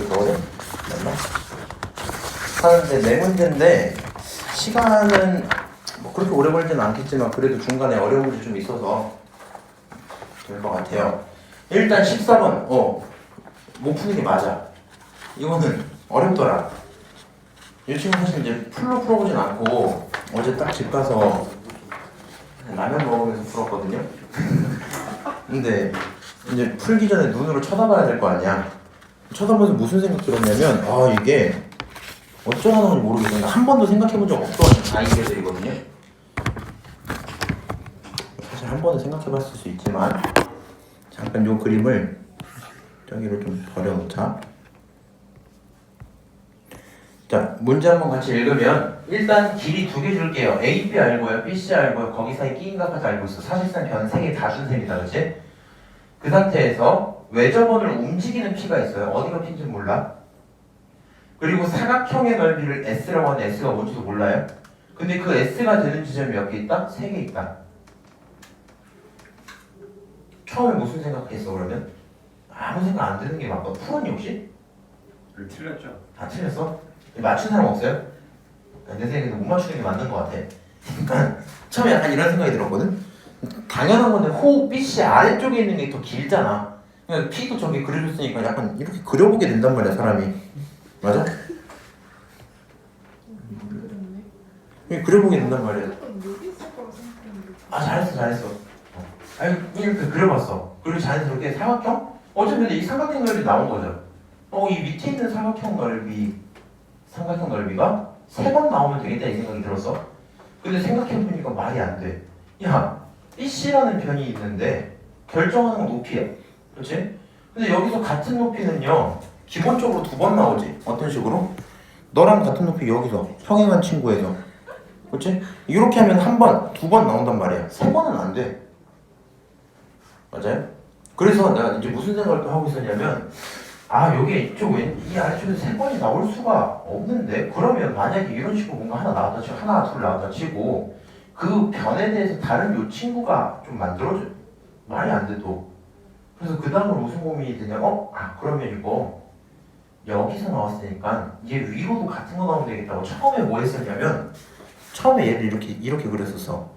거거든? 맞나? 하는데 네 문제인데 시간은 뭐 그렇게 오래 걸리지는 않겠지만 그래도 중간에 어려운 문제 좀 있어서 될 것 같아요. 일단 14번 못 푸는 게 맞아. 이거는 어렵더라. 이 친구 사실 이제 풀로 풀어보진 않고 어제 딱 집 가서 라면 먹으면서 풀었거든요. 근데 이제 풀기 전에 눈으로 쳐다봐야 될 거 아니야. 쳐다보면서 무슨 생각 들었냐면 이게 어쩌다 나오는지 모르겠는데 한 번도 생각해본 적 없던 아이디어들이거든요. 사실 한 번은 생각해봤을 수 있지만 잠깐 요 그림을 저기로 좀 버려놓자. 자, 문제 한번 같이 읽으면 일단 길이 두 개 줄게요. A, B 알고요. B, C 알고요. 거기 사이 끼인가까지 알고 있어. 사실상 변 세 개 다 준 셈이다. 그렇지? 그 상태에서 외접원을 움직이는 P가 있어요. 어디가 P인지 몰라. 그리고 사각형의 넓이를 S라고 하는데 S가 뭔지도 몰라요. 근데 그 S가 되는 지점이 몇 개 있다? 3개 있다. 처음에 무슨 생각했어 그러면? 아무 생각 안 드는 게 맞고 풀었니 혹시? 틀렸죠. 다 틀렸어? 맞춘 사람 없어요? 내 생각에는 못 맞추는 게 맞는 것 같아. 그러니까 처음에 약간 이런 생각이 들었거든? 당연한 건데 호흡 BC 아래쪽에 있는 게 더 길잖아. 그러니까 P도 저기 그려줬으니까 약간 이렇게 그려보게 된단 말이야 사람이. 맞아? 이렇게 그려보게 된단 말이야. 잘했어. 아니 이렇게 그려봤어. 그리고 자연스럽게 사각형? 어차피 근데 이 삼각형 넓이 나온 거죠. 이 밑에 있는 삼각형 넓이가 3번 나오면 되겠다 이 생각이 들었어. 근데 생각해보니까 말이 안 돼. 야, BC라는 변이 있는데 결정하는 건 높이야. 그렇지? 근데 여기서 같은 높이는요 기본적으로 2번 나오지. 어떤 식으로? 너랑 같은 높이 여기서 평행한 친구에서. 그렇지? 이렇게 하면 1번, 2번 나온단 말이야. 3번은 안 돼. 맞아요? 그래서 내가 이제 무슨 생각을 또 하고 있었냐면 여기 이쪽 이 아래쪽에서 3번이 나올 수가 없는데 그러면 만약에 이런 식으로 뭔가 하나 나왔다 치고 하나 둘 나왔다 치고 그 변에 대해서 다른 요 친구가 좀 만들어져. 말이 안 돼 또. 그래서 그 다음으로 무슨 고민이 드냐면 그러면 이거 여기서 나왔으니까 얘 위로도 같은 거 나오면 되겠다고 처음에 뭐 했었냐면 처음에 얘를 이렇게 그렸었어.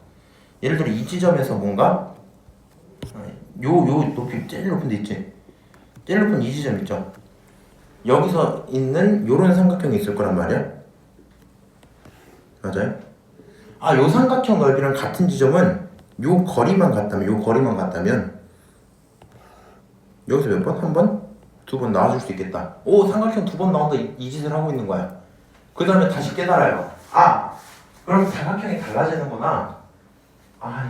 예를 들어 이 지점에서 뭔가 요 높이 제일 높은 데 있지? 제일 높은 이 지점 있죠? 여기서 있는 요런 삼각형이 있을 거란 말이야. 맞아요? 요 삼각형 넓이랑 같은 지점은 요 거리만 같다면 여기서 몇 번? 1번? 2번 나와줄 수 있겠다. 삼각형 2번 나온다 이 짓을 하고 있는 거야. 그 다음에 다시 깨달아요. 그럼 사각형이 달라지는구나.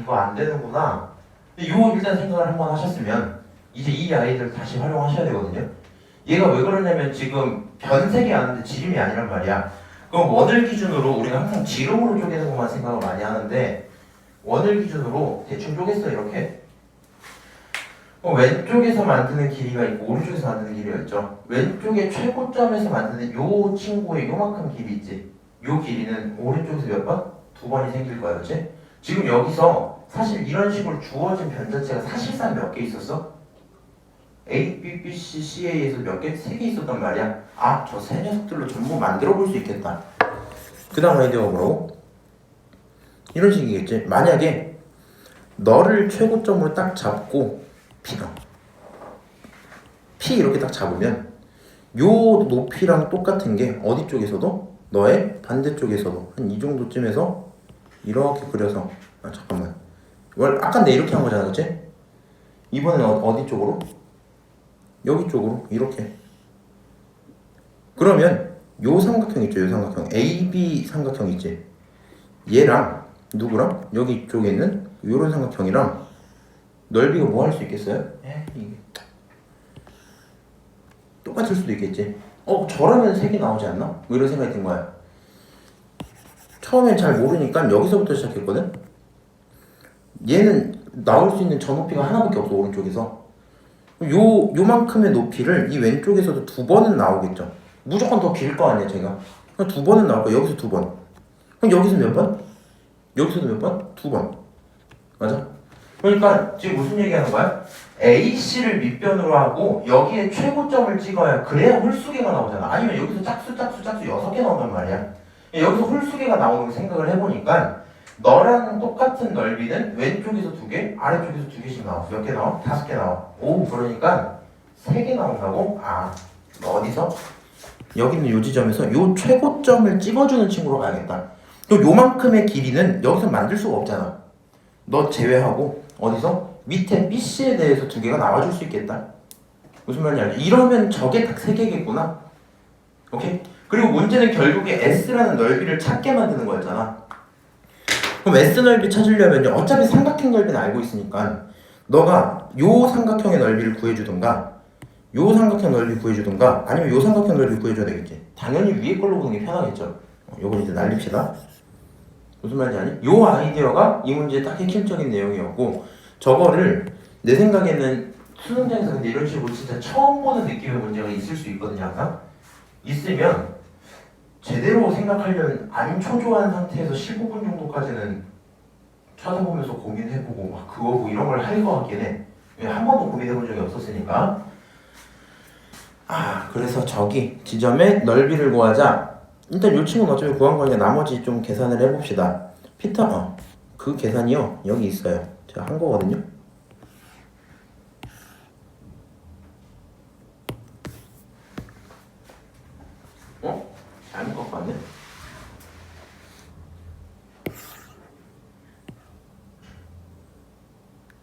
이거 안 되는구나. 요 일단 생각을 한번 하셨으면 이제 이 아이들 다시 활용하셔야 되거든요. 얘가 왜 그러냐면 지금 변색이 아는데 지름이 아니란 말이야. 그럼 원을 기준으로 우리가 항상 지름으로 쪼개는 것만 생각을 많이 하는데 원을 기준으로 대충 쪼갰어 이렇게. 왼쪽에서 만드는 길이가 있고 오른쪽에서 만드는 길이가 있죠. 왼쪽에 최고점에서 만드는 요 친구의 요만큼 길이 있지. 요 길이는 오른쪽에서 몇 번? 2번이 생길 거야, 그렇지? 지금 여기서 사실 이런 식으로 주어진 변자체가 사실상 몇 개 있었어? A, B, B, C, C에서 몇 개? 3개 있었단 말이야. 저 세 녀석들로 전부 만들어 볼 수 있겠다. 그 다음 아이디어가 뭐라고? 이런 식이겠지. 만약에 너를 최고점으로 딱 잡고 P 이렇게 딱 잡으면 요 높이랑 똑같은 게 어디 쪽에서도 너의 반대쪽에서도 한 이 정도쯤에서 이렇게 그려서 잠깐만 아까 내 이렇게 한 거잖아 그치? 이번엔 어디 쪽으로? 여기 쪽으로 이렇게. 그러면 요 삼각형 있죠. 요 삼각형 AB 삼각형 있지. 얘랑 누구랑? 여기 쪽에 있는 요런 삼각형이랑 넓이가 뭐 할 수 있겠어요? 이게 똑같을 수도 있겠지. 저러면 색이 나오지 않나? 뭐 이런 생각이 든 거야. 처음엔 잘 모르니까 여기서부터 시작했거든. 얘는 나올 수 있는 저 높이가 하나밖에 없어 오른쪽에서. 요만큼의 높이를 이 왼쪽에서도 2번은 나오겠죠. 무조건 더 길 거 아니야 제가. 2번은 나올 거야. 여기서 2번. 그럼 여기서 몇 번? 여기서도 몇 번? 2번. 맞아? 그러니까 지금 무슨 얘기하는 거야? AC를 밑변으로 하고 여기에 최고점을 찍어야 그래야 홀수계가 나오잖아. 아니면 여기서 짝수 6개 나온단 말이야. 여기서 홀수계가 나오는 걸 생각을 해보니까 너랑 똑같은 넓이는 왼쪽에서 2개, 아래쪽에서 2개씩 나와. 몇 개 나와? 5개 나와. 오, 그러니까 3개 나온다고? 아, 어디서? 여기 있는 요 지점에서 요 최고점을 찍어주는 친구로 가야겠다. 또 요만큼의 길이는 여기서 만들 수가 없잖아. 너 제외하고 어디서? 밑에 BC에 대해서 2개가 나와줄 수 있겠다. 무슨 말인지 알지? 이러면 저게 딱 3개겠구나. 오케이? 그리고 문제는 결국에 S라는 넓이를 찾게 만드는 거였잖아. 그럼 S 넓이 찾으려면 어차피 삼각형 넓이는 알고 있으니까 너가 요 삼각형의 넓이를 구해주든가 요 삼각형 넓이 구해주든가 아니면 요 삼각형 넓이 구해줘야 되겠지. 당연히 위에 걸로 보는 게 편하겠죠. 요걸 이제 날립시다. 무슨 말인지 아니? 요 아이디어가 이 문제의 딱 핵심적인 내용이었고 저거를 내 생각에는 수능장에서 근데 이런 식으로 진짜 처음 보는 느낌의 문제가 있을 수 있거든요. 항상 있으면 제대로 생각하려면 안 초조한 상태에서 15분 정도까지는 찾아보면서 고민해보고 막 그거 보고 이런 걸 할 것 같긴 해. 한 번도 고민해본 적이 없었으니까. 아, 그래서 저기 지점의 넓이를 구하자. 일단 이 친구는 어차피 구한 거니까 나머지 좀 계산을 해봅시다. 피터, 그 계산이요 여기 있어요. 제가 한 거거든요. 잘못 갖고 왔네.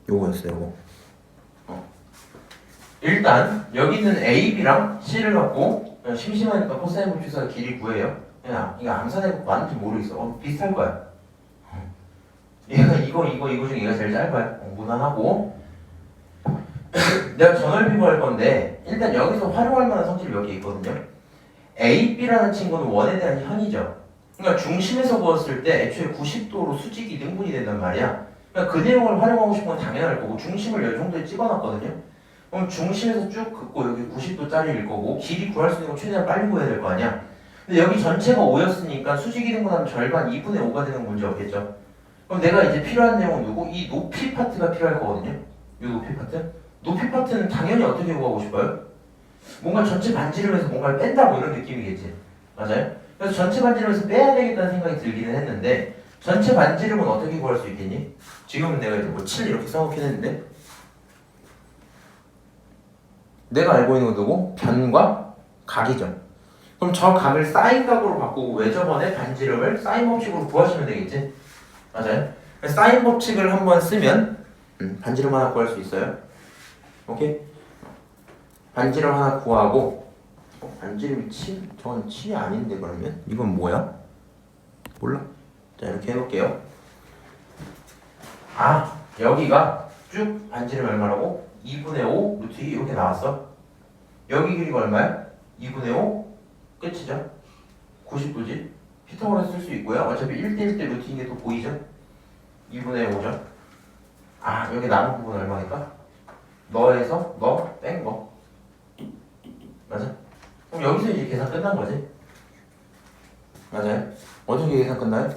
요거였어요, 요거. 일단 여기 있는 A, B랑 C를 갖고 심심하니까 코사인 법칙에서 길이 구해요. 그냥 이거 암산해보고 맞는지 모르겠어. 비슷할 거야. 얘가 이거 중에 얘가 제일 짧아요. 무난하고. 내가 전넓이 구할 건데 일단 여기서 활용할 만한 성질이 몇 개 있거든요. A, B라는 친구는 원에 대한 현이죠. 그러니까 중심에서 그었을 때 애초에 90도로 수직이 등분이 된단 말이야. 그러니까 그 내용을 활용하고 싶은 건 당연할 거고 중심을 이 정도에 찍어놨거든요. 그럼 중심에서 쭉 긋고 여기 90도짜리일 거고 길이 구할 수 있는 건 최대한 빨리 구해야 될 거 아니야. 근데 여기 전체가 5였으니까 수직이 등분하면 절반 2분의 5가 되는 문제 없겠죠. 그럼 내가 이제 필요한 내용은 누구? 이 높이 파트가 필요할 거거든요. 이 높이 파트? 높이 파트는 당연히 어떻게 구하고 싶어요? 뭔가 전체 반지름에서 뭔가를 뺀다 뭐 이런 느낌이겠지. 맞아요? 그래서 전체 반지름에서 빼야 되겠다는 생각이 들기는 했는데 전체 반지름은 어떻게 구할 수 있겠니? 지금은 내가 이제 뭐 7 이렇게 써놓긴 했는데 내가 알고 있는 건 누구? 변과 각이죠. 그럼 저 각을 사인 각으로 바꾸고 왜 저번에 반지름을 사인 법칙으로 구하시면 되겠지? 맞아요? 사인 법칙을 한번 쓰면 반지름 하나 구할 수 있어요. 오케이? 반지름 하나 구하고 반지름이 7? 저건 7이 아닌데 그러면? 이건 뭐야? 몰라. 자 이렇게 해놓을게요. 아 여기가 쭉 반지름 얼마라고? 2분의 5 루트 2 이렇게 나왔어. 여기 길이가 얼마야? 2분의 5 끝이죠. 90도지. 피타고라스 쓸 수 있고요. 어차피 1대1 대 루트인 게 또 보이죠? 2분의 5죠. 아 여기 남은 부분 얼마니까? 너에서 너 뺀 거. 맞아? 그럼 여기서 이제 계산 끝난 거지? 맞아요? 어떻게 계산 끝나요?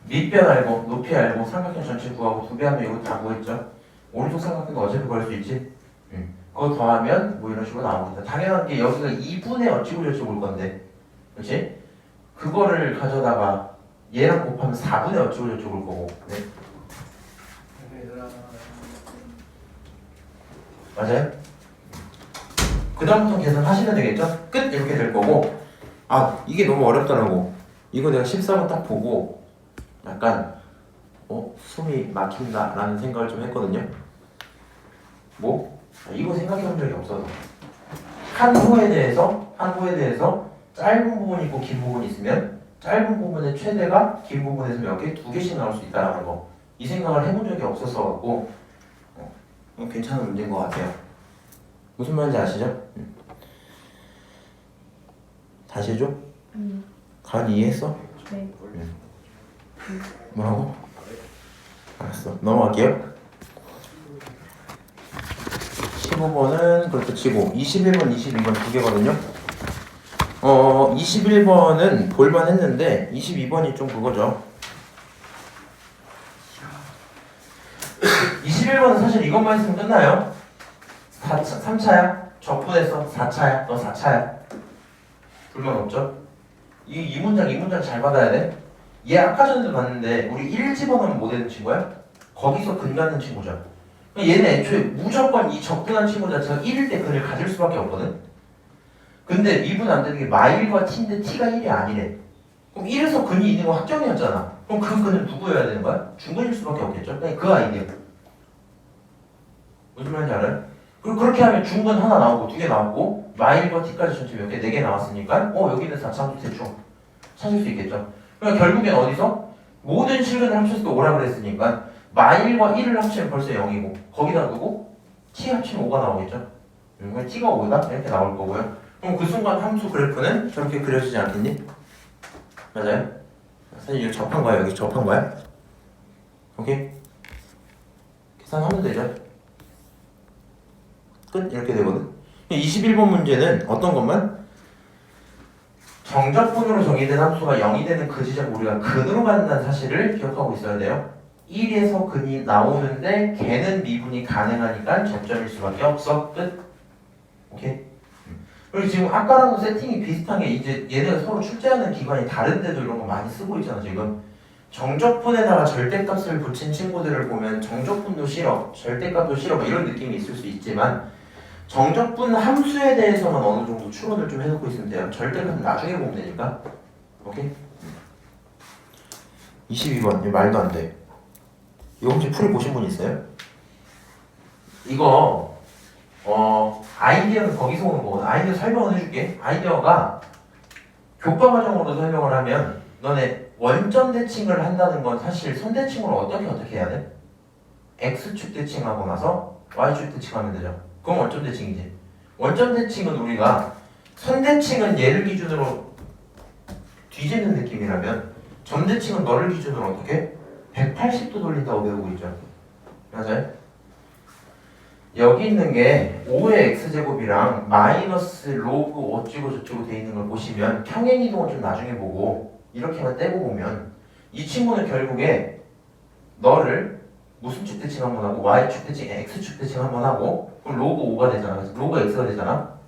밑변 알고 높이 알고 삼각형 전체 구하고 2배 하면 이거 다 구했죠? 오른쪽 삼각형도 어차피 구할 수 있지? 그거 더하면 뭐 이런 식으로 나옵니다. 당연한 게 여기가 2분의 어찌고 저찌고 올 건데 그렇지? 그거를 가져다가 얘랑 곱하면 4분의 어찌고 저찌고 올 거고 네. 맞아요? 그 다음부터 계산하시면 되겠죠? 끝! 이렇게 될 거고 아 이게 너무 어렵더라고. 이거 내가 14번 딱 보고 약간 숨이 막힌다 라는 생각을 좀 했거든요. 뭐? 이거 생각해 본 적이 없어서 한 호에 대해서 짧은 부분이 있고 긴 부분이 있으면 짧은 부분의 최대가 긴 부분에서 몇 개? 2개씩 나올 수 있다는 거 이 생각을 해본 적이 없어서 갖고 괜찮은 문제인 것 같아요. 무슨 말인지 아시죠? 다시 해줘? 간 이해했어? 네. 뭐라고? 알았어. 넘어갈게요. 15번은 그렇게 치고 21번, 22번 두 개거든요. 21번은 볼만 했는데 22번이 좀 그거죠. 사실 이것만 있으면 끝나요. 3차야? 적분했어. 4차야? 너 4차야? 불만 없죠? 이 문장 잘 받아야 돼. 얘 아까 전에도 봤는데 우리 1 집어넣으면 뭐 되는 친구야? 거기서 근 갖는 친구죠. 얘는 애초에 무조건 이 적분한 친구 자체가 1일 때 근을 가질 수밖에 없거든. 근데 미분 안 되는 게 마일과 t인데 t가 1이 아니래. 그럼 1에서 근이 있는 거 확정이었잖아. 그럼 그 근은 누구여야 되는 거야? 중근일 수밖에 없겠죠. 그냥 그 아이디어. 무슨 말인지 알아요? 그리고 그렇게 하면 중근 하나 나오고 2개 나오고 마일과 t까지 전체 몇 개? 4개 나왔으니까 여기는 4차함수 대충 찾을 수 있겠죠. 그러니까 결국엔 어디서? 모든 실근을 합쳤을 때 5라 그랬으니까 마일과 1을 합치면 벌써 0이고 거기다 두고 t 합치면 5가 나오겠죠. t가 5다? 이렇게 나올 거고요. 그럼 그 순간 함수 그래프는 저렇게 그려지지 않겠니? 맞아요? 사실 이거 접한 거야. 여기 접한 거야. 오케이? 계산하면 되죠. 끝? 이렇게 되거든. 21번 문제는 어떤 것만? 정적분으로 정의된 함수가 0이 되는 그 지점 우리가 근으로 갖는다는 사실을 기억하고 있어야 돼요. 1에서 근이 나오는데 걔는 미분이 가능하니까 접점일 수밖에 없어. 끝. 오케이? 그리고 지금 아까랑도 세팅이 비슷한 게 이제 얘네가 서로 출제하는 기관이 다른데도 이런 거 많이 쓰고 있잖아 지금. 정적분에다가 절대값을 붙인 친구들을 보면 정적분도 싫어, 절대값도 싫어 뭐 이런 느낌이 있을 수 있지만 정적분 함수에 대해서만 어느 정도 추론을 좀 해놓고 있으면 돼요. 절대값은 나중에 보면 되니까. 오케이? 22번 이거 말도 안 돼. 이거 혹시 풀이 보신 분 있어요? 이거 아이디어는 거기서 오는 거거든. 아이디어 설명을 해줄게. 아이디어가 교과과정으로 설명을 하면 너네 원점 대칭을 한다는 건 사실 선대칭으로 어떻게 해야 돼? X축 대칭하고 나서 Y축 대칭하면 되죠. 그럼 원점 대칭이지. 원점 대칭은 우리가 선대칭은 얘를 기준으로 뒤집는 느낌이라면 점대칭은 너를 기준으로 어떻게? 180도 돌린다고 배우고 있죠. 맞아요? 여기 있는 게 5의 x제곱이랑 마이너스 로그 어찌고 저찌고 돼 있는 걸 보시면 평행이동은 좀 나중에 보고 이렇게만 떼고 보면 이 친구는 결국에 너를 무슨 축 대칭 한번 하고 y축 대칭, x축 대칭 한번 하고 그럼 로그 5가 되잖아. 그래서 로그 x가 되잖아.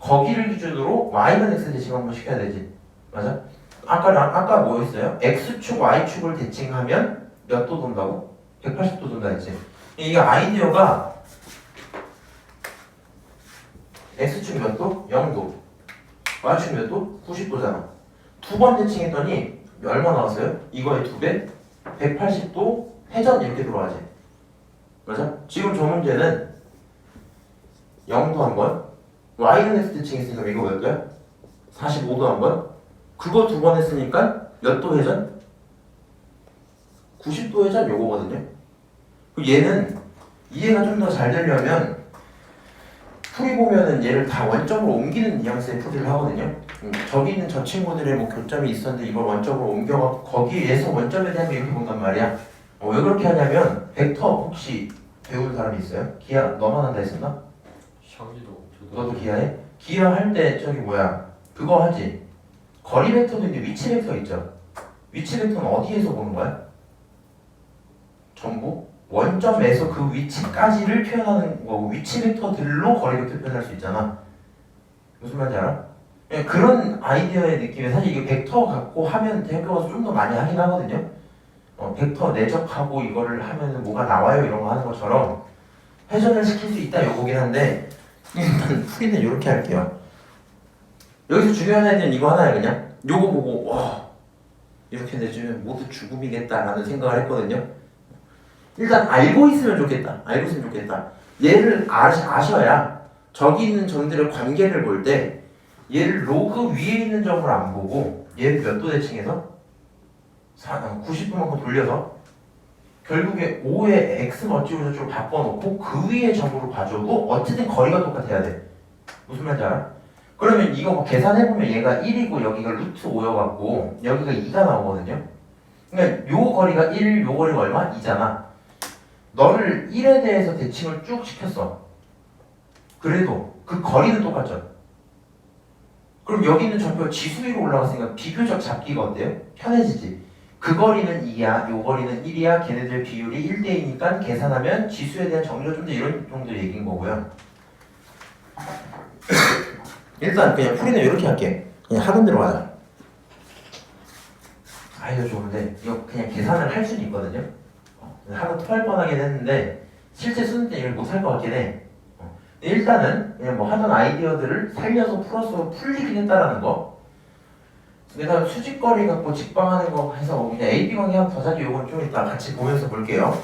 거기를 기준으로 y는 x 대칭 한번 시켜야 되지. 맞아? 아까 뭐였어요? x축, y축을 대칭하면 몇 도 돈다고? 180도 돈다 했지. 이게 아이디어가 x축 몇 도? 0도. y축 몇 도? 90도잖아. 두 번 대칭했더니 얼마 나왔어요? 이거의 2배? 180도 회전 이렇게 들어가지. 맞아? 지금 저 문제는 0도 한 번, y는 x 대칭했으니까 이거 몇 도야? 45도 한 번. 그거 두 번 했으니까 몇 도 회전? 90도 회전 요거거든요. 얘는 이해가 좀 더 잘 되려면 풀이 보면은 얘를 다 원점으로 옮기는 뉘앙스의 풀이를 하거든요. 저기 있는 저 친구들의 뭐 교점이 있었는데 이걸 원점으로 옮겨갖고 거기에서 원점에 대한 이렇게 본단 말이야. 왜 그렇게 하냐면 벡터 혹시 배운 사람이 있어요? 기하 너만 한다 했었나? 샤기도 너도 기하해? 기하 할 때 저기 뭐야 그거 하지. 거리 벡터도 있는데 위치 벡터 있죠. 위치 벡터는 어디에서 보는 거야? 전부 원점에서 그 위치까지를 표현하는 거고 위치 벡터들로 거리 벡터 표현할 수 있잖아. 무슨 말인지 알아? 그런 아이디어의 느낌에 사실 이게 벡터 갖고 하면 대학교가서 좀 더 많이 하긴 하거든요. 벡터 내적하고 이거를 하면 뭐가 나와요 이런 거 하는 것처럼 회전을 시킬 수 있다 요거긴 한데 일단 풀이는 이렇게 할게요. 여기서 중요한 아이디어는 이거 하나야 그냥. 요거 보고 와 이렇게 내주면 모두 죽음이겠다라는 생각을 했거든요. 일단 알고 있으면 좋겠다. 알고 있으면 좋겠다. 얘를 아셔야 저기 있는 점들의 관계를 볼 때 얘를 로그 위에 있는 점을 안 보고 얘를 몇 도 대칭해서 90도만큼 돌려서 결국에 5의 x는 어찌고 저찌고 바꿔놓고 그 위에 점으로 봐줘도 어쨌든 거리가 똑같아야 돼. 무슨 말인지 알아? 그러면 이거 뭐 계산해보면 얘가 1이고 여기가 루트 5여갖고 여기가 2가 나오거든요. 그러니까 요 거리가 1, 요 거리가 얼마? 2잖아. 너를 1에 대해서 대칭을 쭉 시켰어. 그래도 그 거리는 똑같죠. 그럼 여기 있는 점표가 지수 위로 올라갔으니까 비교적 잡기가 어때요? 편해지지. 그 거리는 2야, 요 거리는 1이야. 걔네들 비율이 1대2니까 계산하면 지수에 대한 정리가 좀 더 이런 정도 얘기인 거고요. 일단 그냥 풀이는 이렇게 할게. 그냥 하던 대로 하자. 아 이거 좋은데 이거 그냥 계산을 할 수는 있거든요. 하나 토할 뻔하긴 했는데 실제 수능 때 이걸 못할 것 같긴 해. 일단은 그냥 뭐 하던 아이디어들을 살려서 풀어서 풀리긴 했다라는 거. 그다음 수직거리 갖고 직방하는 거 해서 그냥 AB 관계 하나 더 사기 요건 좀 이따 같이 보면서 볼게요.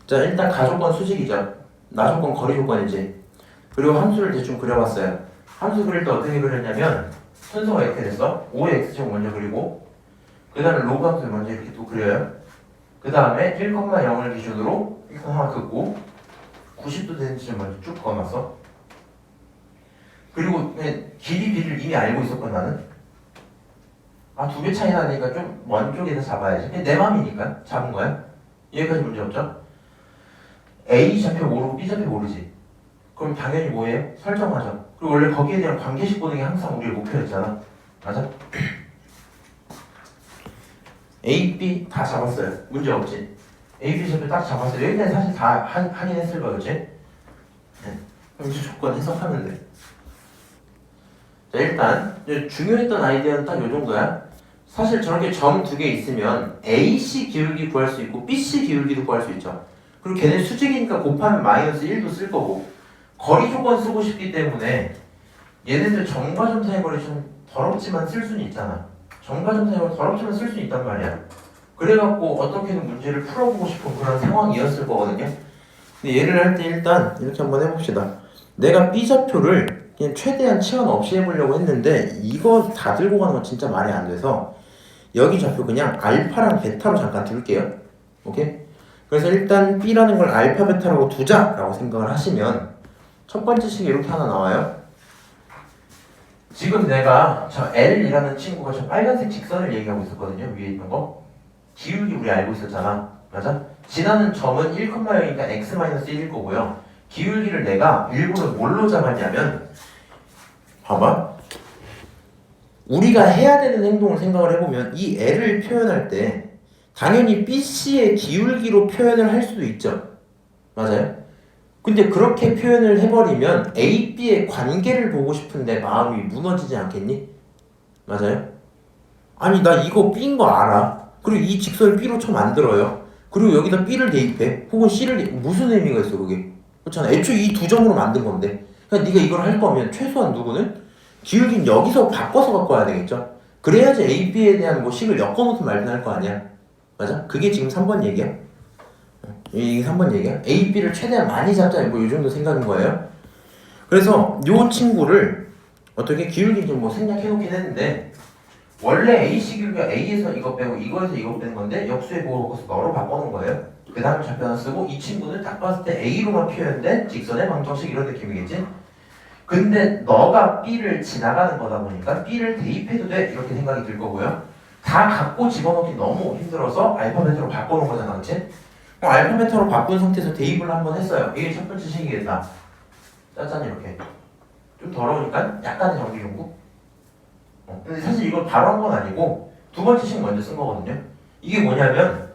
자 일단 가조건 수직이죠. 나조건 거리 조건이지. 그리고 함수를 대충 그려봤어요. 함수 그릴 때 어떻게 그렸냐면 순서가 이렇게 됐어. 5의 x제곱 먼저 그리고 그 다음에 로그 함수를 먼저 이렇게 또 그려요. 그 다음에 1,0을 기준으로 1, 하나 긋고 90도 되는 지점 먼저 쭉 그어놨어. 그리고 길이 b를 이미 알고 있었건 나는 아 2배 차이 나니까 좀 먼 쪽에서 잡아야지. 그냥 내 맘이니까 잡은 거야. 여기까지 문제 없죠? A 좌표 모르고 B 좌표 모르지. 그럼 당연히 뭐예요? 설정하죠. 그리고 원래 거기에 대한 관계식 보는 게 항상 우리의 목표였잖아. 맞아? A, B 다 잡았어요. 문제 없지? A, B 좌표 딱 잡았어요. 여기까지 사실 다 하긴 했을 거였지? 네. 그럼 이제 조건 해석하면 돼. 자 일단 중요했던 아이디어는 딱 요 정도야. 사실 저렇게 점 2개 있으면 AC 기울기 구할 수 있고 BC 기울기도 구할 수 있죠. 그리고 걔네 수직이니까 곱하면 마이너스 1도 쓸 거고 거리 조건 쓰고 싶기 때문에 얘네들 점과 점 사이 거리 좀 더럽지만 쓸 수는 있잖아. 점과 점 사이 거리 더럽지만 쓸 수는 있단 말이야. 그래갖고 어떻게든 문제를 풀어보고 싶은 그런 상황이었을 거거든요. 근데 얘를 할 때 일단 이렇게 한번 해봅시다. 내가 B좌표를 그냥 최대한 치환 없이 해보려고 했는데 이거 다 들고 가는 건 진짜 말이 안 돼서 여기 좌표 그냥 알파랑 베타로 잠깐 둘게요. 오케이? 그래서 일단 B라는 걸 알파 베타라고 두자라고 생각을 하시면 첫 번째 식이 이렇게 하나 나와요. 지금 내가 저 L이라는 친구가 저 빨간색 직선을 얘기하고 있었거든요. 위에 있는 거. 기울기 우리 알고 있었잖아. 맞아? 지나는 점은 1,0이니까 x-1일 거고요. 기울기를 내가 일부러 뭘로 잡았냐면 봐봐. 우리가 해야 되는 행동을 생각을 해보면 이 L을 표현할 때 당연히 BC의 기울기로 표현을 할 수도 있죠. 맞아요? 근데 그렇게 표현을 해버리면 A, B의 관계를 보고 싶은데 마음이 무너지지 않겠니? 맞아요? 아니 나 이거 B인 거 알아. 그리고 이 직선을 B로 쳐 만들어요. 그리고 여기다 B를 대입해. 혹은 C를 무슨 의미가 있어 그게? 그렇잖아. 애초에 이 두 점으로 만든 건데. 그러니까 네가 이걸 할 거면 최소한 누구는 기울기는 여기서 바꿔서 갖고 와야 되겠죠. 그래야지 A, B에 대한 뭐 식을 엮어놓든 말든 할 거 아니야. 맞아? 그게 지금 3번 얘기야. 이게 3번 얘기야. A, B를 최대한 많이 잡자 뭐 이 정도 생각인 거예요. 그래서 요 친구를 어떻게 기울기 좀 뭐 생략해놓긴 했는데 원래 AC 기울기가 A에서 이거 빼고 이거에서 이거 빼는 건데 역수의 보호를 너로 바꿔놓은 거예요. 그 다음에 좌표 하나 쓰고 이 친구는 딱 봤을 때 A로만 표현된 직선의 방정식 이런 느낌이겠지? 근데 너가 B를 지나가는 거다 보니까 B를 대입해도 돼 이렇게 생각이 들 거고요. 다 갖고 집어넣기 너무 힘들어서 알파벳으로 바꿔놓은 거잖아, 그치? 그럼 알파벳으로 바꾼 상태에서 대입을 한번 했어요. 이게 첫 번째 식이겠다. 짜잔 이렇게. 좀 더러우니까 약간의 정리 용구. 근데 사실 이걸 바로 한 건 아니고 두 번째 식 먼저 쓴 거거든요. 이게 뭐냐면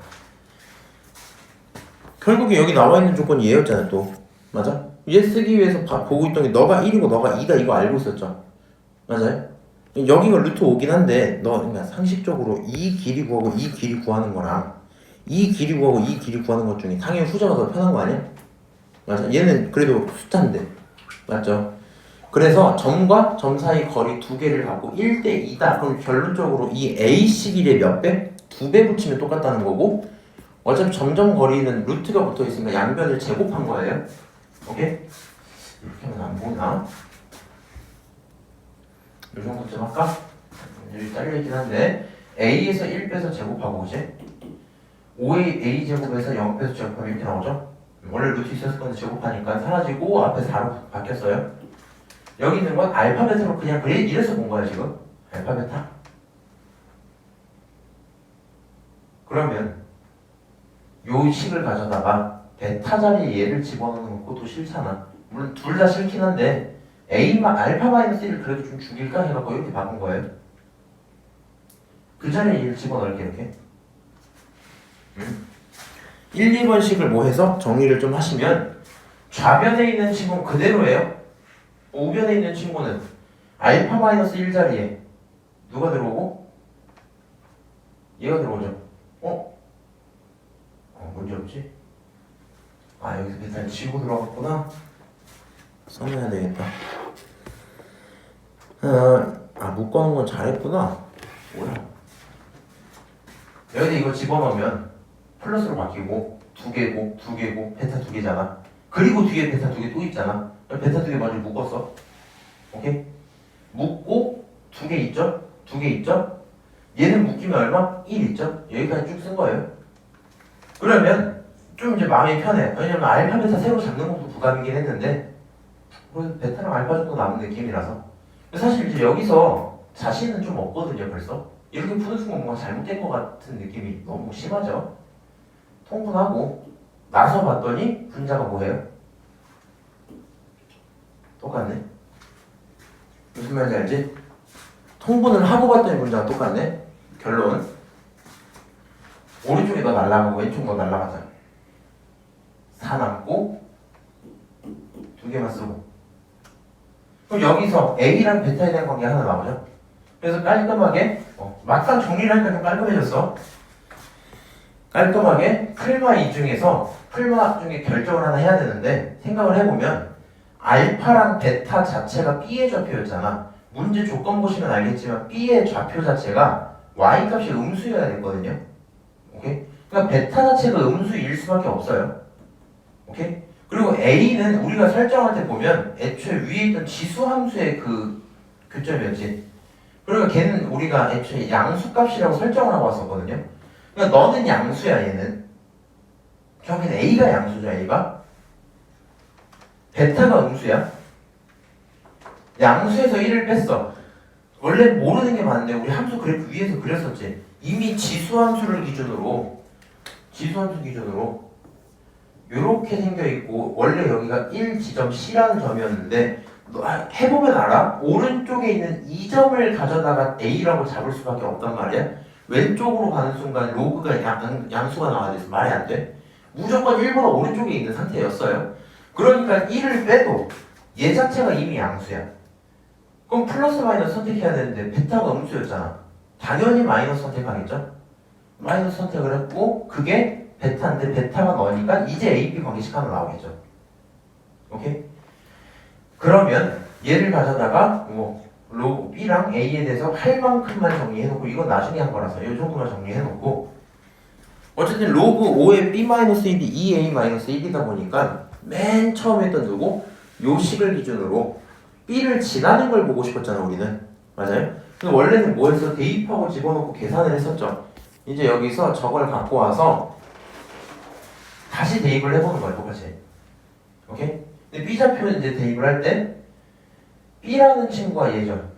결국에 여기 나와 있는 조건이 얘였잖아 또. 맞아? 얘 쓰기 위해서 보고 있던 게 너가 1이고 너가 2다 이거 알고 있었죠. 맞아요? 여기가 루트 5긴 한데 너 그러니까 상식적으로 이 길이 구하고 이 길이 구하는 거랑 이 길이 구하고 이 길이 구하는 것 중에 당연히 후자가 더 편한 거 아니야? 맞아. 얘는 그래도 숫자인데. 맞죠? 그래서 점과 점 사이 거리 두 개를 갖고 1대2다. 그럼 결론적으로 이 A식일의 몇 배? 2배 붙이면 똑같다는 거고 어차피 점점 거리는 루트가 붙어있으니까 양변을 제곱한 거예요. 오케이? 이렇게 하면 안 보나? 이 정도쯤 할까? 여기 잘려있긴 한데 A에서 1 빼서 제곱하고 그지? 5의 A제곱에서 0 빼서 제곱하면 이렇게 나오죠? 원래 루트 있었을 건데 제곱하니까 사라지고 앞에 4로 바뀌었어요. 여기 있는 건 알파벳으로 그냥 그래 이래서 본 거야 지금. 알파벳하. 그러면 요 식을 가져다가 베타 자리에 얘를 집어넣는 것도 싫잖아. 물론 둘 다 싫긴 한데 알파 마이너스 1을 그래도 좀 죽일까 해갖고 이렇게 바꾼 거예요. 그 자리에 1 집어넣을게 이렇게. 1, 2번씩을 뭐 해서 정리를 좀 하시면 좌변에 있는 친구는 그대로예요. 우변에 있는 친구는 알파 마이너스 1 자리에 누가 들어오고? 얘가 들어오죠. 문제 없지? 여기서 베타를 지우고 들어갔구나. 써놔야 되겠다. 묶어놓은 건 잘했구나. 뭐야? 여기다 이거 집어넣으면 플러스로 바뀌고 2개고 2개고 베타 2개잖아. 그리고 뒤에 베타 2개 또 있잖아. 베타 2개 먼저 묶었어. 오케이? 묶고 2개 있죠? 2개 있죠? 얘는 묶이면 얼마? 1 있죠? 여기까지 쭉 쓴 거예요. 그러면 좀 이제 마음이 편해. 왜냐면 알파 베타 새로 잡는 것도 부담이긴 했는데 그래서 베타랑 알파 정도 남은 느낌이라서 사실 이제 여기서 자신은 좀 없거든요. 벌써 이렇게 푸는 순간 뭔가 잘못된 것 같은 느낌이 너무 심하죠. 통분하고 나서 봤더니 분자가 뭐예요? 똑같네. 무슨 말인지 알지? 통분을 하고 봤더니 분자가 똑같네. 결론 오른쪽에 너 날라가고 왼쪽 너 날라가잖아. 4 남고 2개만 쓰고 그럼 여기서 A랑 베타에 대한 관계 하나 나오죠. 그래서 깔끔하게 막상 정리를 하니까 좀 깔끔해졌어. 깔끔하게 풀마 이 중에서 풀마 중에 결정을 하나 해야 되는데 생각을 해보면 알파랑 베타 자체가 B의 좌표였잖아. 문제 조건 보시면 알겠지만 B의 좌표 자체가 Y값이 음수여야 됐거든요. 오케이? 그러니까 베타 자체가 음수일 수밖에 없어요. 오케이? 그리고 A는 우리가 설정할 때 보면 애초에 위에 있던 지수함수의 그 교점이었지. 그러니까 걔는 우리가 애초에 양수값이라고 설정을 하고 왔었거든요. 그러니까 너는 양수야 얘는. 결국엔 A가 양수죠. A가. 베타가 음수야. 양수에서 1을 뺐어. 원래 모르는 게 많은데 우리 함수 그래프 위에서 그렸었지. 이미 지수함수를 기준으로 요렇게 생겨있고 원래 여기가 1지점 C라는 점이었는데 너 해보면 알아? 오른쪽에 있는 이 점을 가져다가 A라고 잡을 수밖에 없단 말이야. 왼쪽으로 가는 순간 로그가 양수가 나와야 돼서 말이 안 돼. 무조건 1보다 오른쪽에 있는 상태였어요. 그러니까 1을 빼도 얘 자체가 이미 양수야. 그럼 플러스 마이너스 선택해야 되는데 베타가 음수였잖아. 당연히 마이너스 선택하겠죠? 마이너스 선택을 했고 그게 베타인데 베타가 너니까 이제 A, B 관계식 하나 나오겠죠. 오케이? 그러면 얘를 가져다가 로그 B랑 A에 대해서 할 만큼만 정리해놓고 이건 나중에 한 거라서 이 정도만 정리해놓고 어쨌든 로그 5의 B-1이 2A-1이다 보니까 맨 처음에 했던 누구? 요 식을 기준으로 B를 지나는 걸 보고 싶었잖아 우리는. 맞아요? 근데 원래는 뭐 해서 대입하고 집어넣고 계산을 했었죠. 이제 여기서 저걸 갖고 와서 다시 대입을 해보는 거야 똑같이. 오케이? 근데 B좌표는 이제 대입을 할 때 B라는 친구가 얘죠.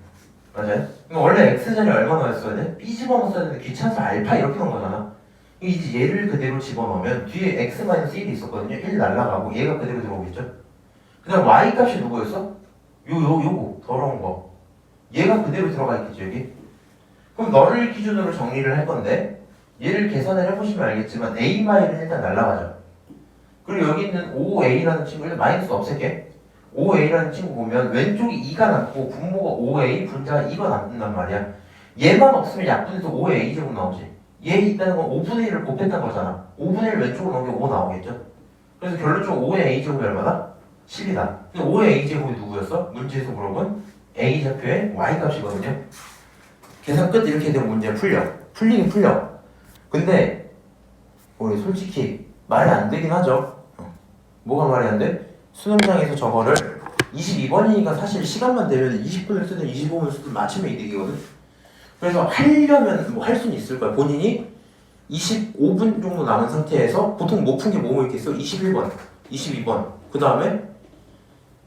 맞아요? 그럼 원래 X자리 얼마 넣었어야 돼? B 집어넣었어야 되는데 귀찮아서 알파 이렇게 넣은 거잖아. 이제 얘를 그대로 집어넣으면 뒤에 X-1이 있었거든요. 1 날라가고 얘가 그대로 들어오겠죠. 그 다음 Y값이 누구였어? 요거 더러운 거. 얘가 그대로 들어가 있겠죠 여기. 그럼 너를 기준으로 정리를 할 건데 얘를 계산을 해보시면 알겠지만 A-는 일단 날라가죠. 그리고 여기 있는 5A라는 친구를 마이너스 없앨게. 5A라는 친구 보면 왼쪽이 2가 남고 분모가 5A, 분자가 2가 남는단 말이야. 얘만 없으면 약분해서 5의 A제곱 나오지. 얘 있다는 건 5분의 1을 곱했다는 거잖아. 5분의 1 왼쪽으로 넣으면 5 나오겠죠. 그래서 결론적으로 5의 A제곱이 얼마다? 10이다. 근데 5의 A제곱이 누구였어? 문제에서 물어본 A좌표의 Y값이거든요. 계산 끝 이렇게 되면 문제 풀리긴 풀려. 근데 우리 솔직히 말이 안 되긴 하죠. 뭐가 말이 안 돼? 수능장에서 저거를 22번이니까 사실 시간만 되면 20분을 쓰든 25분을 쓰든 맞추면 이득이거든. 그래서 하려면 뭐 할 수는 있을 거야. 본인이 25분 정도 남은 상태에서 보통 못 푼 게 뭐뭐 있겠어? 21번, 22번. 그 다음에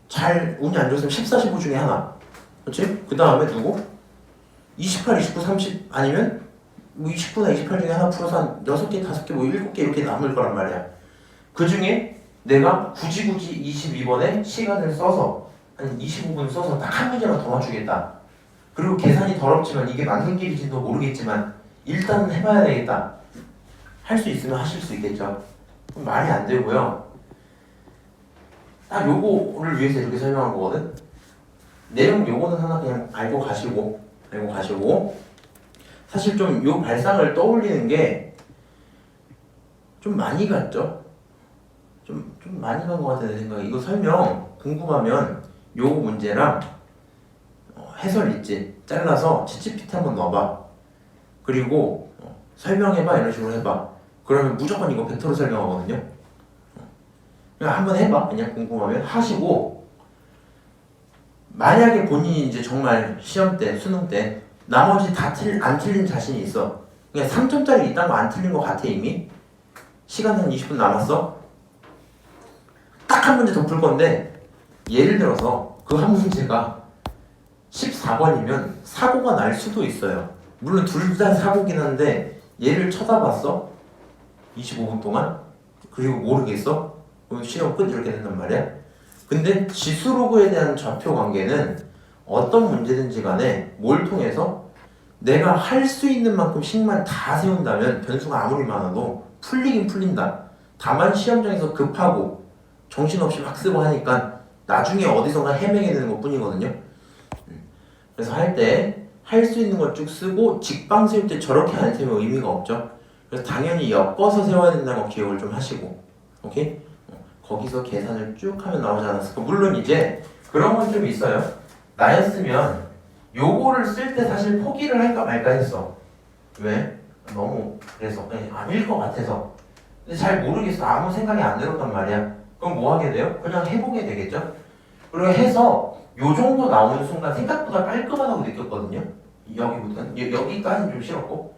잘 운이 안 좋으면 14, 15 중에 하나. 그렇지? 그 다음에 누구? 28, 29, 30 아니면 뭐 29나 28 중에 하나 풀어서 한 6개, 5개, 뭐 7개 이렇게 남을 거란 말이야. 그 중에 내가 굳이 22번에 시간을 써서 한 25분 써서 딱 한 문제만 더 맞추겠다. 그리고 계산이 더럽지만 이게 맞는 길인지도 모르겠지만 일단은 해봐야 되겠다. 할 수 있으면 하실 수 있겠죠. 말이 안 되고요. 딱 요거를 위해서 이렇게 설명한 거거든. 내용 요거는 하나 그냥 알고 가시고 사실 좀 요 발상을 떠올리는 게 좀 많이 갔죠? 좀 많이 간 것 같은 내 생각에. 이거 설명 궁금하면 요 문제랑 해설 있지? 잘라서 챗GPT 한번 넣어봐. 그리고 설명해봐 이런 식으로 해봐. 그러면 무조건 이거 벡터로 설명하거든요. 그냥 한번 해봐. 그냥 궁금하면 하시고, 만약에 본인이 이제 정말 시험 때, 수능 때 나머지 다 안 틀린 자신이 있어. 그냥 3점짜리 있다는 거 안 틀린 거 같아 이미. 시간 한 20분 남았어. 딱 한 문제 더 풀 건데 예를 들어서 그 한 문제가 14번이면 사고가 날 수도 있어요. 물론 둘 다 사고긴 한데 얘를 쳐다봤어? 25분 동안? 그리고 모르겠어? 그럼 시험 끝 이렇게 된단 말이야. 근데 지수로그에 대한 좌표 관계는 어떤 문제든지 간에 뭘 통해서 내가 할 수 있는 만큼씩만 다 세운다면 변수가 아무리 많아도 풀리긴 풀린다. 다만 시험장에서 급하고 정신없이 막 쓰고 하니까 나중에 어디선가 헤매게 되는 것 뿐이거든요. 그래서 할 때 할 수 있는 걸 쭉 쓰고 직방 세울 때 저렇게 안 세우면 의미가 없죠. 그래서 당연히 엮어서 세워야 된다는 거 기억을 좀 하시고, 오케이? 거기서 계산을 쭉 하면 나오지 않았을까. 물론 이제 그런 건 좀 있어요. 나였으면 요거를 쓸 때 사실 포기를 할까 말까 했어. 왜? 너무 그래서 아닐 것 같아서. 근데 잘 모르겠어. 아무 생각이 안 들었단 말이야. 그럼 뭐 하게 돼요? 그냥 해보게 되겠죠? 그리고 해서 요 정도 나오는 순간 생각보다 깔끔하다고 느꼈거든요. 여기부터는 여기까지는 좀 싫었고,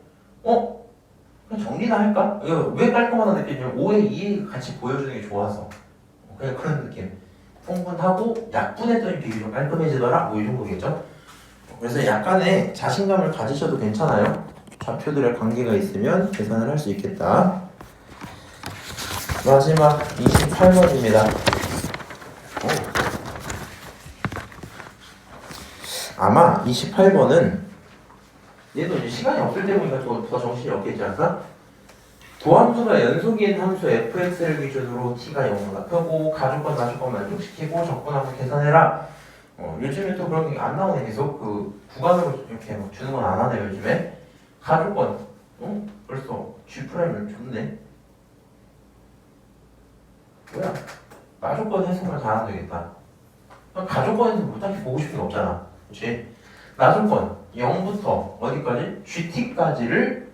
그냥 정리나 할까? 왜 깔끔하다 느꼈냐면 5에 2에 같이 보여주는 게 좋아서. 그냥 그런 느낌. 풍분하고 약분했더니 비교적 깔끔해지더라. 뭐 이 정도겠죠? 그래서 약간의 자신감을 가지셔도 괜찮아요. 좌표들의 관계가 있으면 계산을 할 수 있겠다. 마지막 28번입니다. 아마 28번은 얘도 이제 시간이 없을 때 보니까 더 정신이 없겠지 않을까? 도함수가 연속인 함수 fx를 기준으로 t가 0보다 크고 가족권 나족권 만족시키고 적분하고 계산해라. 요즘에 또 그런 게 안 나오네. 계속 그 구간으로 이렇게 막 주는 건 안 하네 요즘에. 가족권 벌써 G'을 줬네. 뭐야? 나족권 해석만 잘하면 되겠다. 가족권에서 뭐 딱히 보고 싶은 게 없잖아. 그치? 나족권 0부터 어디까지? GT까지를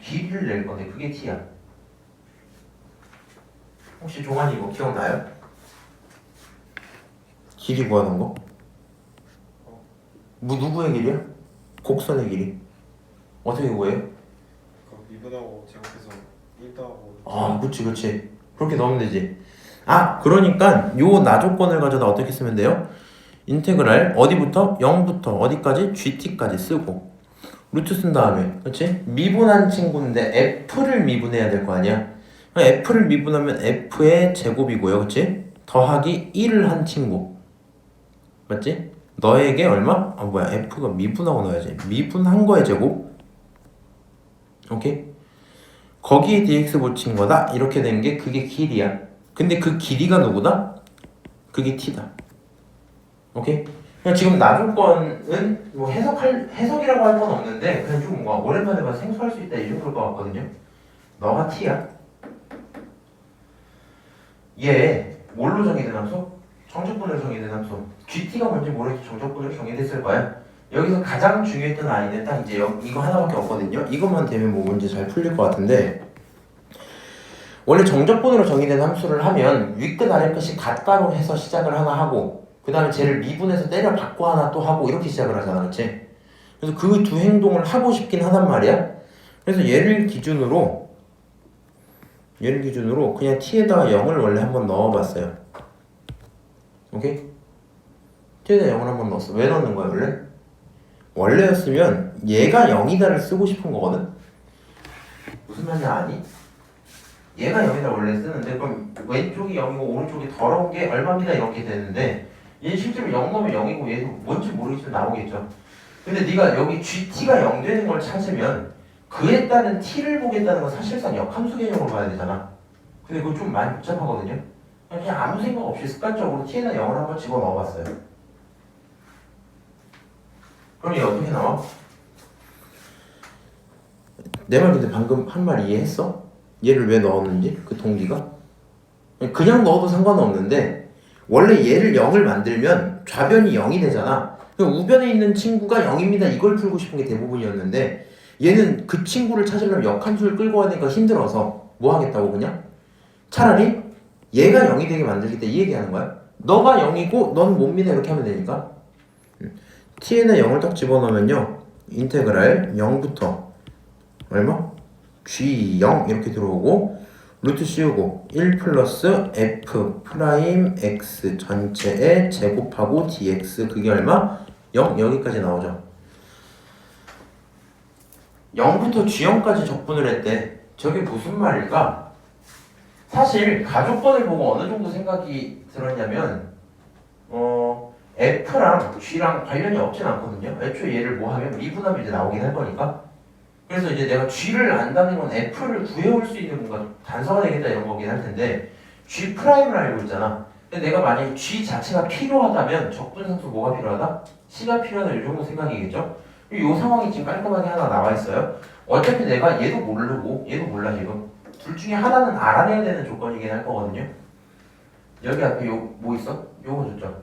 길이를 낼 건데 그게 t야. 혹시 종환이 이거 기억나요? 길이 구하는 거? 누구의 길이야? 곡선의 길이. 어떻게 구해요? 미분하고 제곱해서 1 더하고. 아, 그치. 그렇게 넣으면 되지. 그러니까 요 나조건을 가져다 어떻게 쓰면 돼요? 인테그랄 어디부터? 0부터 어디까지? GT까지 쓰고 루트 쓴 다음에, 그치? 미분한 친구인데 F를 미분해야 될 거 아니야? F를 미분하면 F의 제곱이고요, 그치? 더하기 1을 한 친구, 맞지? 너에게 얼마? F가 미분하고 넣어야지. 미분한 거의 제곱. 오케이? 거기에 dx 붙인 거다. 이렇게 된 게 그게 길이야. 근데 그 길이가 누구다? 그게 t다. 오케이? 그냥 지금 나조건은 뭐 해석이라고 할 건 없는데 그냥 좀 뭔가 오랜만에 봐서 생소할 수 있다 이 정도일 것 같거든요. 너가 t야. 얘 뭘로 정의된 함수? 정적분으로 정의된 함수. GT가 뭔지 모르겠지. 정적분으로 정의됐을 거야. 여기서 가장 중요했던 아이는 딱 이제 이거 하나밖에 없거든요. 이것만 되면 뭐 문제 잘 풀릴 것 같은데, 원래 정적분으로 정의된 함수를 하면 윗끝 아래끝이 같다로 해서 시작을 하나 하고 그 다음에 쟤를 미분해서 때려 받고 하나 또 하고 이렇게 시작을 하잖아, 그치? 그래서 그 두 행동을 하고 싶긴 하단 말이야. 그래서 얘를 기준으로 그냥 t에다가 0을 원래 한번 넣어봤어요. 오케이? t에다 0을 한번 넣었어. 왜 넣는 거야 원래? 원래였으면 얘가 0이다를 쓰고 싶은 거거든? 무슨 말인지 아니? 얘가 0이다 원래 쓰는데 그럼 왼쪽이 0이고 오른쪽이 더러운 게 얼마입니다 이렇게 되는데 얘 실제로 0 넣으면 0이고 얘도 뭔지 모르겠지만 나오겠죠. 근데 네가 여기 GT가 0 되는 걸 찾으면 그에 따른 t를 보겠다는 건 사실상 역함수 개념으로 봐야 되잖아. 근데 그거 좀 많이 복잡하거든요. 그냥 아무 생각 없이 습관적으로 t에다 0을 한번 집어넣어봤어요. 그럼 얘 어떻게 나와? 내 말 근데 방금 한 말 이해했어? 얘를 왜 넣었는지? 그 동기가? 그냥 넣어도 상관은 없는데 원래 얘를 0을 만들면 좌변이 0이 되잖아. 그럼 우변에 있는 친구가 0입니다. 이걸 풀고 싶은 게 대부분이었는데 얘는 그 친구를 찾으려면 역함수를 끌고 와야 되니까 힘들어서 뭐 하겠다고 그냥? 차라리 얘가 0이 되게 만들겠다 이 얘기하는 거야. 너가 0이고 넌 못 믿어 이렇게 하면 되니까 t에다 0을 딱 집어넣으면요 인테그랄 0부터 얼마? g0 이렇게 들어오고 루트 씌우고 1 플러스 f 프라임 x 전체에 제곱하고 dx 그게 얼마? 0 여기까지 나오죠. 0부터 g0까지 적분을 했대. 저게 무슨 말일까? 사실 가족번을 보고 어느 정도 생각이 들었냐면 f랑 g랑 관련이 없진 않거든요. 애초에 얘를 뭐 하면 미분하면 이제 나오긴 할 거니까. 그래서 이제 내가 g를 안다는 건 f를 구해올 수 있는 뭔가 단서가 되겠다 이런 거긴 할 텐데 g 프라임을 알고 있잖아. 근데 내가 만약에 g 자체가 필요하다면 적분상수 뭐가 필요하다? c가 필요하다 이 정도 생각이겠죠? 이 상황이 지금 깔끔하게 하나 나와 있어요. 어차피 내가 얘도 모르고 얘도 몰라 지금. 둘 중에 하나는 알아내야 되는 조건이긴 할 거거든요. 여기 앞에 요 뭐 있어? 요거 줬죠?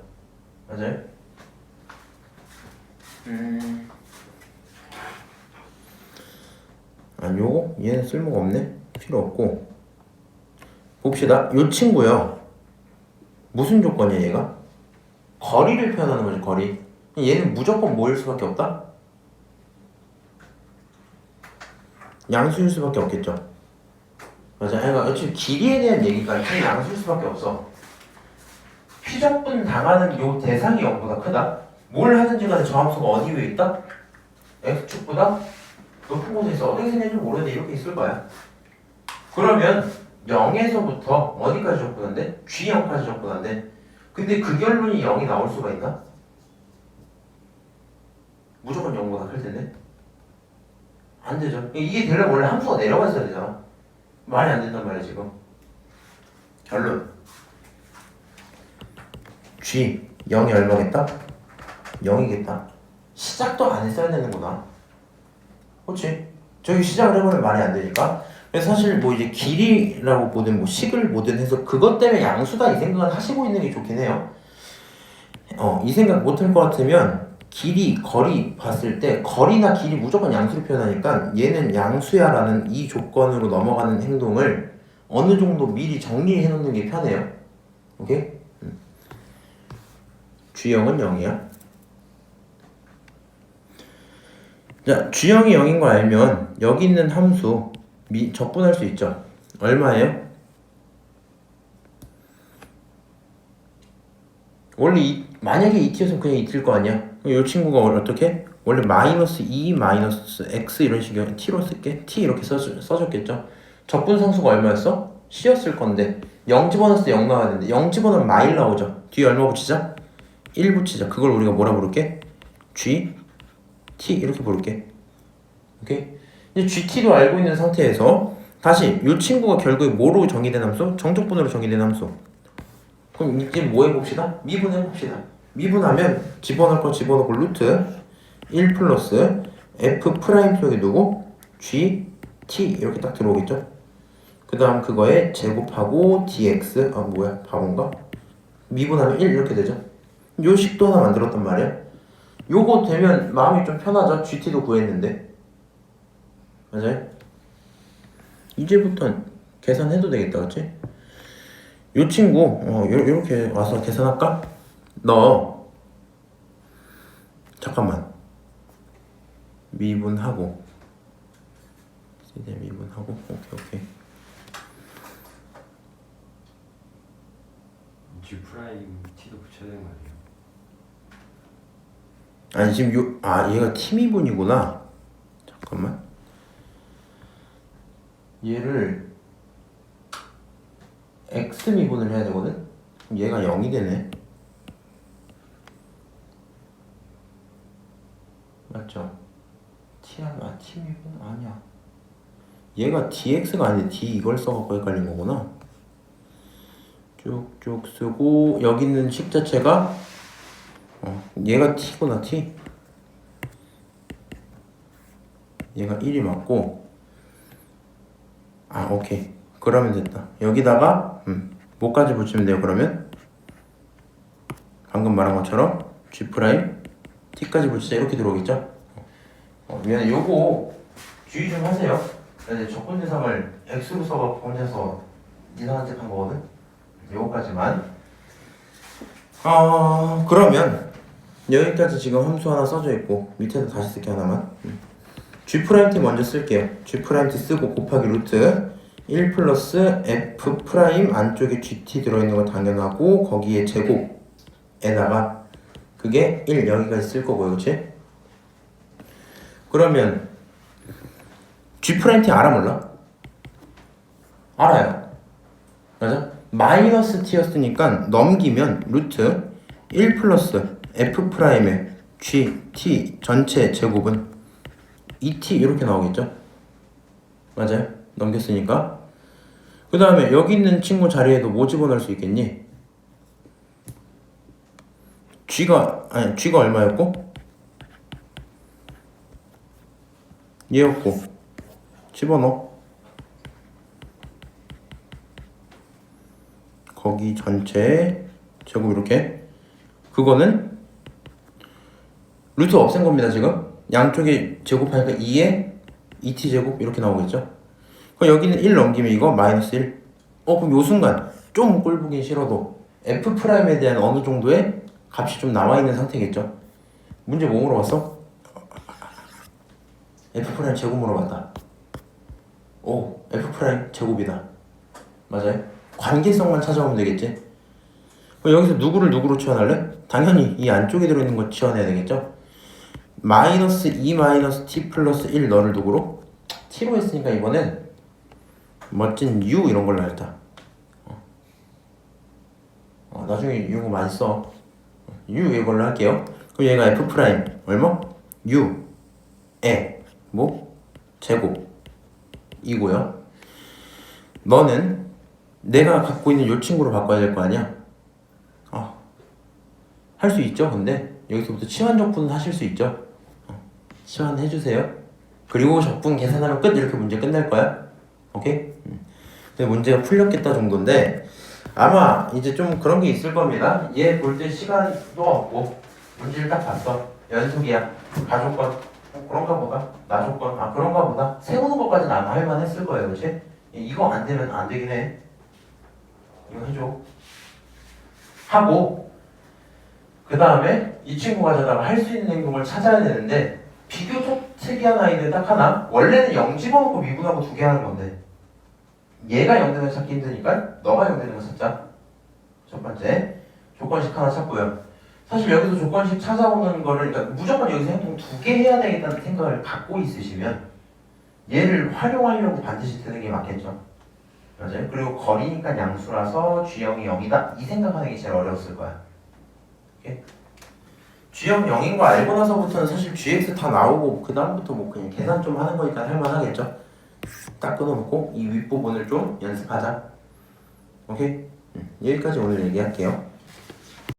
맞아요? 아니 요거? 얘는 쓸모가 없네? 필요 없고 봅시다. 요 친구요 무슨 조건이야 얘가? 거리를 표현하는 거지 거리. 얘는 무조건 뭐일 수밖에 없다? 양수일 수밖에 없겠죠. 맞아. 그러니까 어차피 길이에 대한 얘기가 그냥 양수일 수밖에 없어. 피적분 당하는 요 대상이 0보다 크다. 뭘 하든지 간에 저 함수가 어디 위에 있다? x축보다 높은 곳에 있어. 어떻게 생겼는지 모르는데 이렇게 있을 거야. 그러면 0에서부터 어디까지 접근한대? g0까지 접근한대. 근데 그 결론이 0이 나올 수가 있나? 무조건 0보다 클 텐데. 안 되죠. 이게 되려면 원래 함수가 내려가 있어야 되잖아. 말이 안 된단 말이야 지금. 결론. g 0이 얼마겠다? 0이겠다. 시작도 안 했어야 되는구나. 그렇지? 저기 시작을 해보면 말이 안 되니까. 그래서 사실 뭐 이제 길이라고 보든 뭐 식을 보든 해서 그것 때문에 양수다 이 생각을 하시고 있는 게 좋긴 해요. 이 생각 못할 것 같으면 길이, 거리 봤을 때 거리나 길이 무조건 양수로 표현하니까 얘는 양수야라는 이 조건으로 넘어가는 행동을 어느 정도 미리 정리해 놓는 게 편해요. 오케이? G형은 0이야. 자, G형이 0인 거 알면 여기 있는 함수 적분할 수 있죠. 얼마예요? 원래 만약에 2t였으면 그냥 2t일 거 아니야. 그럼 이 친구가 어떻게? 원래 마이너스 2 마이너스 x 이런 식으로 t로 쓸게. t 이렇게 써줬겠죠. 적분상수가 얼마였어? c였을 건데 0 집어넣었을 때 0 나와야 되는데 0 집어넣으면 마일 나오죠. 뒤에 얼마 붙이자? 1 붙이자. 그걸 우리가 뭐라 부를게? g t 이렇게 부를게. 오케이? 이제 gt도 알고 있는 상태에서 다시 이 친구가 결국에 뭐로 정의된 함수? 정적분으로 정의된 함수. 그럼 이제 뭐 해봅시다? 미분해봅시다. 미분하면 집어넣을 거 집어넣고 루트 1 플러스 f 프라임 속에 두고 g t 이렇게 딱 들어오겠죠? 그 다음 그거에 제곱하고 dx 뭐야 바본가? 미분하면 1 이렇게 되죠? 요 식도 하나 만들었단 말이야. 요거 되면 마음이 좀 편하죠? gt도 구했는데 맞아요? 이제부터 계산해도 되겠다 그치? 요 친구 요렇게 와서 계산할까? 너 잠깐만 미분하고 이제 미분하고 오케이 G 프라임 T도 붙여야 되는 거 아니에요? 아니 지금 얘가 T미분이구나. 잠깐만 얘를 X미분을 해야 되거든? 그럼 얘가 0이 되네. 맞죠? T미분? 아니야 얘가 dx가 아닌데 d 이걸 써갖고 헷갈린 거구나. 쭉쭉 쓰고 여기 있는 식 자체가 얘가 t구나. t 얘가 1이 맞고 오케이. 그러면 됐다. 여기다가 뭐까지 붙이면 돼요? 그러면 방금 말한 것처럼 g 프라임 t까지 붙이자 이렇게 들어오겠죠? 미안해. 요거 주의 좀 하세요. 이제 조건 대상을 x로 써갖고 혼자서 이상한 짓 한 거거든. 요거까지만. 그러면 여기까지 지금 함수 하나 써져 있고 밑에도 다시 쓸게 하나만. g 프라임 t 먼저 쓸게요. g 프라임 t 쓰고 곱하기 루트 1 플러스 f 프라임 안쪽에 gt 들어있는 거 당연하고 거기에 제곱에다가 그게 1 여기까지 쓸 거고요. 그치? 그러면 g 프라임 t 알아 몰라? 알아요. 맞아? 마이너스 t였으니까 넘기면 루트 1 플러스 f 프라임의 gt 전체 제곱은 2t 이렇게 나오겠죠? 맞아요? 넘겼으니까. 그 다음에 여기 있는 친구 자리에도 뭐 집어넣을 수 있겠니? g가 얼마였고? 얘였고 집어넣어. 거기 전체 제곱 이렇게. 그거는 루트 없앤 겁니다. 지금 양쪽에 제곱하니까 2에 2t 제곱 이렇게 나오겠죠. 그럼 여기는 1 넘기면 이거 마이너스 1. 그럼 요 순간 좀 꼴보기 싫어도 f 프라임에 대한 어느 정도의 값이 좀 나와 있는 상태겠죠. 문제 뭐 물어봤어? f 프라임 제곱 물어봤다. f 프라임 제곱이다. 맞아요? 관계성만 찾아오면 되겠지. 그럼 여기서 누구를 누구로 치환할래? 당연히 이 안쪽에 들어있는 거 치환해야 되겠죠. 마이너스 2 마이너스 t 플러스 1 너를 누구로? t로 했으니까 이번엔 멋진 u 이런 걸로 할다. 나중에 이거 많이 써. u 이걸로 할게요. 그럼 얘가 f 프라임 얼마? u 에 뭐? 제곱 이고요. 너는 내가 갖고 있는 요 친구로 바꿔야 될 거 아니야? 할 수 있죠. 근데 여기서부터 치환 적분 하실 수 있죠. 치환 해주세요. 그리고 적분 계산하면 끝. 이렇게 문제 끝날 거야. 오케이? 근데 문제가 풀렸겠다 정도인데 아마 이제 좀 그런 게 있을 겁니다. 얘 볼 때 시간도 없고 문제를 딱 봤어. 연속이야. 가조건. 그런가 보다. 나조건. 그런가 보다. 세우는 것까지는 아마 할만 했을 거예요. 그치? 이거 안 되면 안 되긴 해. 이거 해줘. 하고 그 다음에 이 친구가 저다가 할 수 있는 행동을 찾아야 되는데 비교적 특이한 아이들 딱 하나. 원래는 0 집어넣고 미분하고 2개 하는 건데 얘가 0 되는 거 찾기 힘드니까 너가 0 되는 거 찾자. 첫 번째 조건식 하나 찾고요. 사실 여기서 조건식 찾아오는 거를 그러니까 무조건 여기서 행동 2개 해야 되겠다는 생각을 갖고 있으시면 얘를 활용하려고 반드시 되는 게 맞겠죠. 맞아요? 그리고 거리니까 양수라서 G형이 0이다 이 생각하는 게 제일 어려웠을 거야. G형 0인 거 알고 나서부터는 사실 GX 다 나오고 그 다음부터 뭐 그냥 계산 좀 하는 거니까 할만하겠죠. 딱 끊어놓고 이 윗부분을 좀 연습하자. 오케이? 여기까지 오늘 얘기할게요.